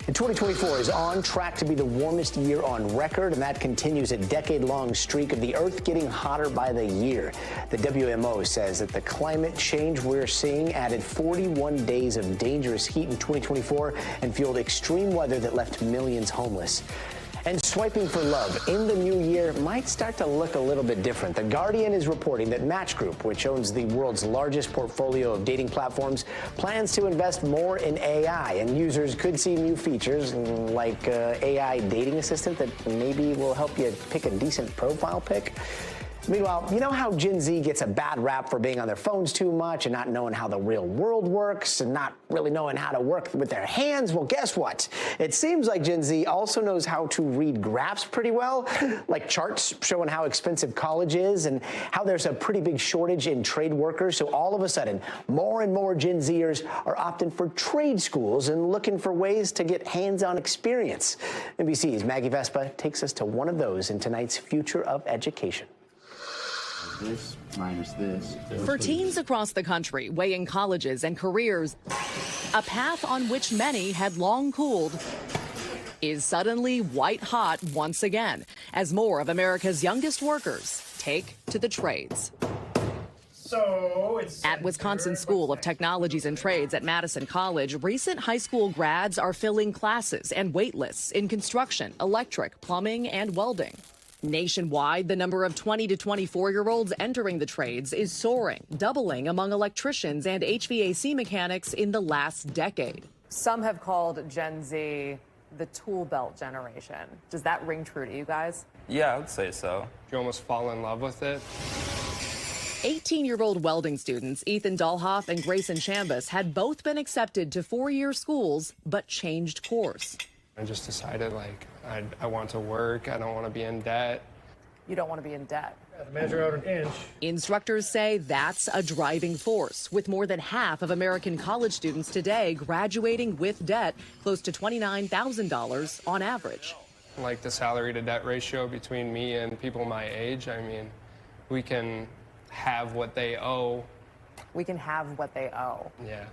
And 2024 is on track to be the warmest year on record, and that continues a decade-long streak of the Earth getting hotter by the year. The WMO says that the climate change we're seeing added 41 days of dangerous heat in 2024 and fueled extreme weather that left millions homeless. And swiping for love in the new year might start to look a little bit different. The Guardian is reporting that Match Group, which owns the world's largest portfolio of dating platforms, plans to invest more in AI, and users could see new features like AI dating assistant that maybe will help you pick a decent profile pic. Meanwhile, you know how Gen Z gets a bad rap for being on their phones too much and not knowing how the real world works and not really knowing how to work with their hands? Well, guess what? It seems like Gen Z also knows how to read graphs pretty well, like charts showing how expensive college is and how there's a pretty big shortage in trade workers. So all of a sudden, more and more Gen Zers are opting for trade schools and looking for ways to get hands-on experience. NBC's Maggie Vespa takes us to one of those in tonight's Future of Education. This minus this. For teens across the country weighing colleges and careers, a path on which many had long cooled is suddenly white hot once again as more of America's youngest workers take to the trades. At Wisconsin School of Technologies and Trades at Madison College, recent high school grads are filling classes and wait lists in construction, electric, plumbing, and welding. Nationwide, the number of 20 to 24-year-olds entering the trades is soaring, doubling among electricians and HVAC mechanics in the last decade. Some have called Gen Z the tool belt generation. Does that ring true to you guys? Yeah, I would say so. You almost fall in love with it. 18-year-old welding students Ethan Dahlhoff and Grayson Chambus had both been accepted to four-year schools, but changed course. I just decided, like, I want to work. I don't want to be in debt. You don't want to be in debt. Measure out an inch. Instructors say that's a driving force, with more than half of American college students today graduating with debt, close to $29,000 on average. Like the salary to debt ratio between me and people my age, I mean, we can have what they owe. We can have what they owe. Yeah.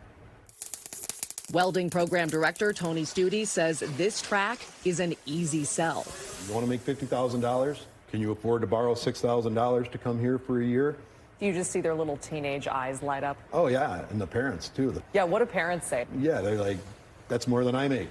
Welding program director Tony Studi says this track is an easy sell. You want to make $50,000? Can you afford to borrow $6,000 to come here for a year? You just see their little teenage eyes light up. Oh, yeah, and the parents, too. Yeah, what do parents say? Yeah, they're like, that's more than I make.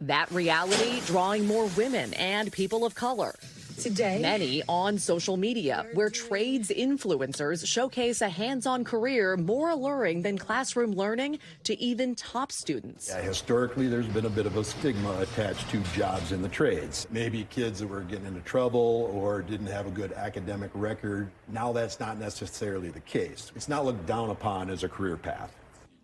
That reality drawing more women and people of color. Today, many on social media, where trades influencers showcase a hands-on career more alluring than classroom learning to even top students. Yeah, historically, there's been a bit of a stigma attached to jobs in the trades. Maybe kids that were getting into trouble or didn't have a good academic record. Now that's not necessarily the case. It's not looked down upon as a career path.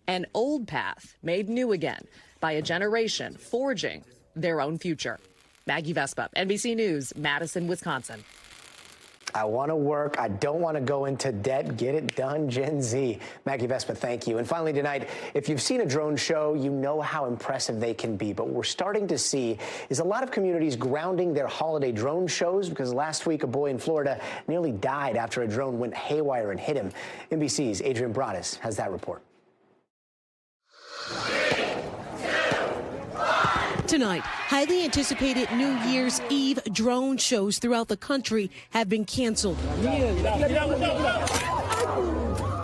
An old path made new again by a generation forging their own future. Maggie Vespa, NBC News, Madison, Wisconsin. I want to work. I don't want to go into debt. Get it done, Gen Z. Maggie Vespa, thank you. And finally tonight, if you've seen a drone show, you know how impressive they can be. But what we're starting to see is a lot of communities grounding their holiday drone shows because last week a boy in Florida nearly died after a drone went haywire and hit him. NBC's Adrian Broadus has that report. Tonight, highly anticipated New Year's Eve drone shows throughout the country have been canceled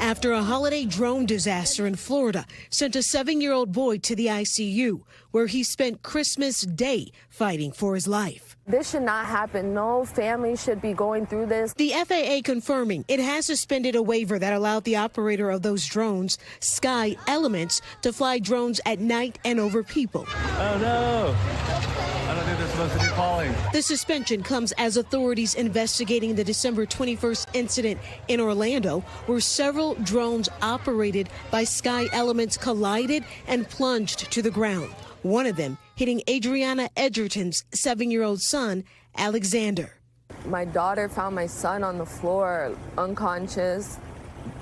after a holiday drone disaster in Florida sent a 7-year-old boy to the ICU, where he spent Christmas Day fighting for his life. This should not happen. No family should be going through this. The FAA confirming it has suspended a waiver that allowed the operator of those drones, Sky Elements, to fly drones at night and over people. Oh, no. I don't think they're supposed to be falling. The suspension comes as authorities investigating the December 21st incident in Orlando, where several drones operated by Sky Elements collided and plunged to the ground. One of them hitting Adriana Edgerton's 7-year-old son, Alexander. My daughter found my son on the floor, unconscious,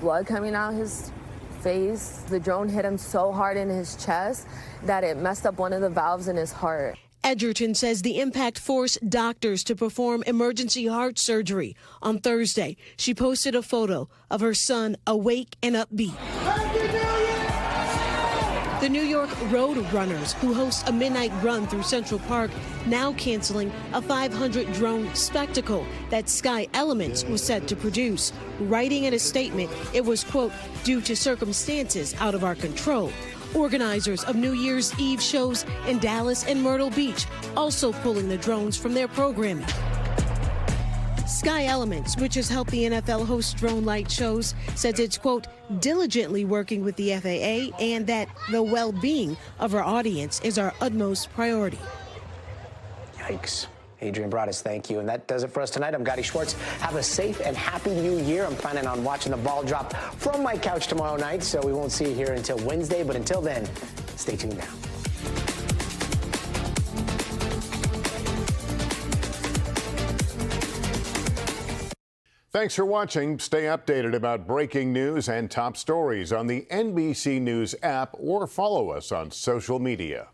blood coming out his face. The drone hit him so hard in his chest that it messed up one of the valves in his heart. Edgerton says the impact forced doctors to perform emergency heart surgery. On Thursday, she posted a photo of her son awake and upbeat. The New York Road Runners, who host a midnight run through Central Park, now canceling a 500-drone spectacle that Sky Elements was set to produce, writing in a statement it was, quote, due to circumstances out of our control. Organizers of New Year's Eve shows in Dallas and Myrtle Beach also pulling the drones from their programming. Sky Elements, which has helped the NFL host drone light shows, says it's, quote, diligently working with the FAA and that the well-being of our audience is our utmost priority. Yikes. Adrian Broadus, thank you. And that does it for us tonight. I'm Gadi Schwartz. Have a safe and happy new year. I'm planning on watching the ball drop from my couch tomorrow night, so we won't see you here until Wednesday. But until then, stay tuned now. Thanks for watching. Stay updated about breaking news and top stories on the NBC News app or follow us on social media.